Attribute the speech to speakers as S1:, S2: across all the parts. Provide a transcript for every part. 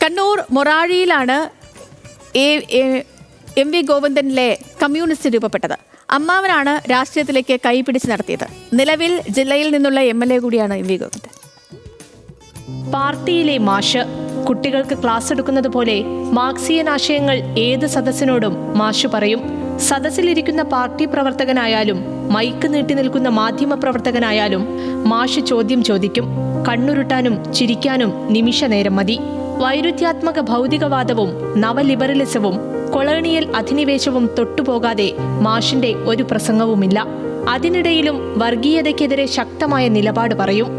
S1: Kannur മൊറാഴിയിലാണ് M V ഗോവിന്ദനിലെ communist രൂപപ്പെട്ടത്. അമ്മാവനാണ് രാഷ്ട്രീയത്തിലേക്ക് കൈപിടിച്ച് നടത്തിയത്. നിലവിൽ ജില്ലയിൽ നിന്നുള്ള MLA കൂടിയാണ് എം വി ഗോവിന്ദൻ.
S2: പാർട്ടിയിലെ മാഷ് കുട്ടികൾക്ക് ക്ലാസ് എടുക്കുന്നത് പോലെ മാർക്സിയൻ ആശയങ്ങൾ ഏത് സദസ്സിനോടും മാഷ് പറയും. സദസ്സിലിരിക്കുന്ന പാർട്ടി പ്രവർത്തകനായാലും മൈക്ക് നീട്ടി നിൽക്കുന്ന മാധ്യമ പ്രവർത്തകനായാലും മാഷ് ചോദ്യം ചോദിക്കും. കണ്ണുരുട്ടാനും ചിരിക്കാനും നിമിഷ നേരം മതി. വൈരുദ്ധ്യാത്മക ഭൗതികവാദവും നവലിബറലിസവും കൊളോണിയൽ അധിനിവേശവും തൊട്ടുപോകാതെ മാഷിന്റെ ഒരു പ്രസംഗവുമില്ല. അതിനിടയിലും വർഗീയതയ്ക്കെതിരെ ശക്തമായ നിലപാട് പറയും.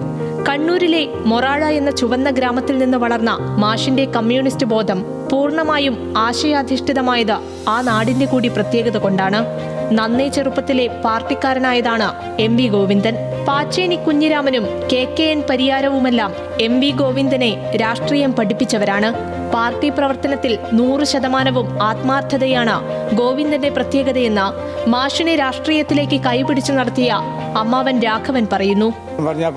S2: കണ്ണൂരിലെ മൊറാഴ എന്ന ചുവന്ന ഗ്രാമത്തിൽ നിന്ന് വളർന്ന മാഷിന്റെ കമ്മ്യൂണിസ്റ്റ് ബോധം പൂർണ്ണമായും ആശയാധിഷ്ഠിതമായത് ആ നാടിന്റെ കൂടി പ്രത്യേകത കൊണ്ടാണ്. നന്നേ ചെറുപ്പത്തിലെ പാർട്ടിക്കാരനായതാണ് എം വി ഗോവിന്ദൻ. പാച്ചേനി കുഞ്ഞിരാമനും KKN പരിയാരവുമെല്ലാം എം വി ഗോവിന്ദനെ രാഷ്ട്രീയം പഠിപ്പിച്ചവരാണ്. പാർട്ടി പ്രവർത്തനത്തിൽ 100% ആത്മാർത്ഥതയാണ് ഗോവിന്ദന്റെ പ്രത്യേകതയെന്ന് മാഷിനെ രാഷ്ട്രീയത്തിലേക്ക് കൈപിടിച്ചു നടത്തിയ അമ്മാവൻ രാഘവൻ പറയുന്നു.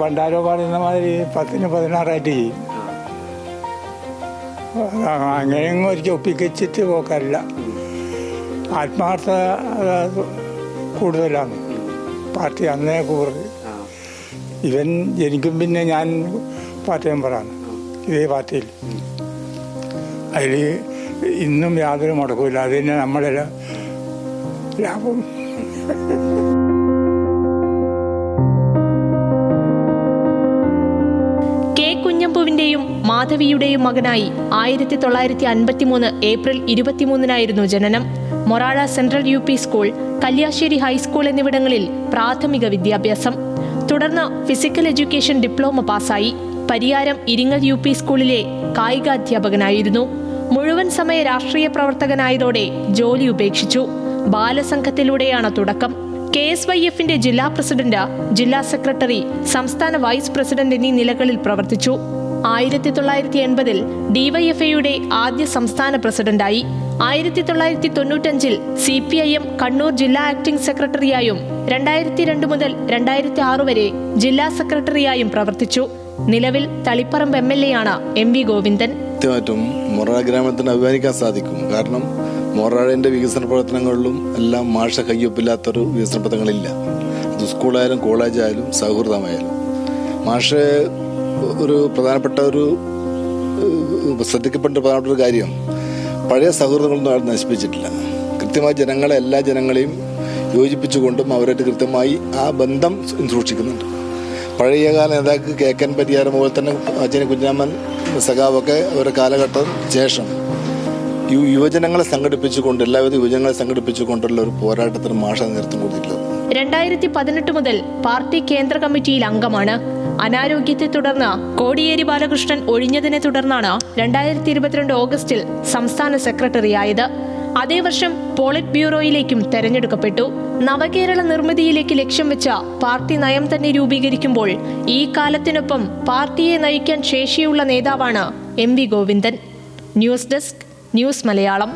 S3: പണ്ടാരോ പറയുന്ന മാതിരി 10-16 ചെയ്യും. അങ്ങനെയൊന്നും ഒരിക്കൽ ഒപ്പിക്കച്ചിട്ട് പോക്കല്ല. ആത്മാർത്ഥത കൂടുതലാണ് പാർട്ടി അന്നേ കൂടുതൽ. ഇവൻ ജനിക്കും പിന്നെ ഞാൻ പാർട്ടി മെമ്പറാണ് ഇതേ പാർട്ടിയിൽ. അതിൽ ഇന്നും യാതൊരു മുടക്കമില്ല. അത് തന്നെ നമ്മുടെ ലാഭം.
S2: കുഞ്ഞമ്പുവിന്റെയും മാധവിയുടെയും മകനായി 1953 ഏപ്രിൽ 23 ജനനം. Morazha central UP school, Kalliasseri high school എന്നിവിടങ്ങളിൽ പ്രാഥമിക വിദ്യാഭ്യാസം. തുടർന്ന് ഫിസിക്കൽ എഡ്യൂക്കേഷൻ ഡിപ്ലോമ പാസായി. പരിയാരം ഇരിങ്ങൽ UP സ്കൂളിലെ കായികാധ്യാപകനായിരുന്നു. മുഴുവൻ സമയ രാഷ്ട്രീയ പ്രവർത്തകനായതോടെ ജോലി ഉപേക്ഷിച്ചു. ബാലസംഘത്തിലൂടെയാണ് തുടക്കം. KSYF-ന്റെ ജില്ലാ പ്രസിഡന്റ്, ജില്ലാ സെക്രട്ടറി, സംസ്ഥാന വൈസ് പ്രസിഡന്റ് എന്നീ നിലകളിൽ പ്രവർത്തിച്ചു. 1980-ൽ DYFA-യുടെ ആദ്യ സംസ്ഥാന പ്രസിഡന്റായി. 1995-ൽ CPIM കണ്ണൂർ ജില്ലാ ആക്ടിംഗ് സെക്രട്ടറിയായും 2002 മുതൽ 2006 വരെ ജില്ലാ സെക്രട്ടറിയായും പ്രവർത്തിച്ചു. നിലവിൽ തളിപ്പറമ്പ് MLA-യാണ് എം വി ഗോവിന്ദൻ.
S4: മൊറാഴ ഗ്രാമത്തിന് അഭിമാനിക്കാൻ സാധിക്കും. കാരണം മൊറാഴയുടെ വികസന പ്രവർത്തനങ്ങളിലും എല്ലാം മാഷ കയ്യൊപ്പില്ലാത്തൊരു വികസന പ്രവർത്തനങ്ങളില്ല. അത് സ്കൂളായാലും കോളേജായാലും സൗഹൃദമായാലും മാഷ് ഒരു പ്രധാനപ്പെട്ട ഒരു ശ്രദ്ധിക്കപ്പെട്ട പ്രധാനപ്പെട്ട ഒരു കാര്യം, പഴയ സൗഹൃദങ്ങളൊന്നും അയാൾ നശിപ്പിച്ചിട്ടില്ല. കൃത്യമായി ജനങ്ങളെ, എല്ലാ ജനങ്ങളെയും യോജിപ്പിച്ചുകൊണ്ടും അവരായിട്ട് കൃത്യമായി ആ ബന്ധം സൂക്ഷിക്കുന്നുണ്ട്. പഴയകാല നേതാക്കൾ KKN പരിയാരം പോലെ തന്നെ അച്ഛനെ കുഞ്ഞാമൻ സഖാവൊക്കെ ഒരു കാലഘട്ടം ശേഷം യുവജനങ്ങളെ സംഘടിപ്പിച്ചുകൊണ്ട്, എല്ലാവിധ യുവജനങ്ങളെ സംഘടിപ്പിച്ചുകൊണ്ടുള്ള ഒരു പോരാട്ടത്തിന് മാഷ നേതൃത്വം കൊടുത്തിട്ടുള്ളത്.
S2: 2018 മുതൽ പാർട്ടി കേന്ദ്ര കമ്മിറ്റിയിൽ അംഗമാണ്. അനാരോഗ്യത്തെ തുടർന്ന് കോടിയേരി ബാലകൃഷ്ണൻ ഒഴിഞ്ഞതിനെ തുടർന്നാണ് 2022 ഓഗസ്റ്റിൽ സംസ്ഥാന സെക്രട്ടറിയായത്. അതേ വർഷം പോളിറ്റ് ബ്യൂറോയിലേക്കും തെരഞ്ഞെടുക്കപ്പെട്ടു. നവകേരള നിർമ്മിതിയിലേക്ക് ലക്ഷ്യം വെച്ച പാർട്ടി നയം തന്നെ രൂപീകരിക്കുമ്പോൾ ഈ കാലത്തിനൊപ്പം പാർട്ടിയെ നയിക്കാൻ ശേഷിയുള്ള നേതാവാണ് M V Govindan. News desk, news Malayalam.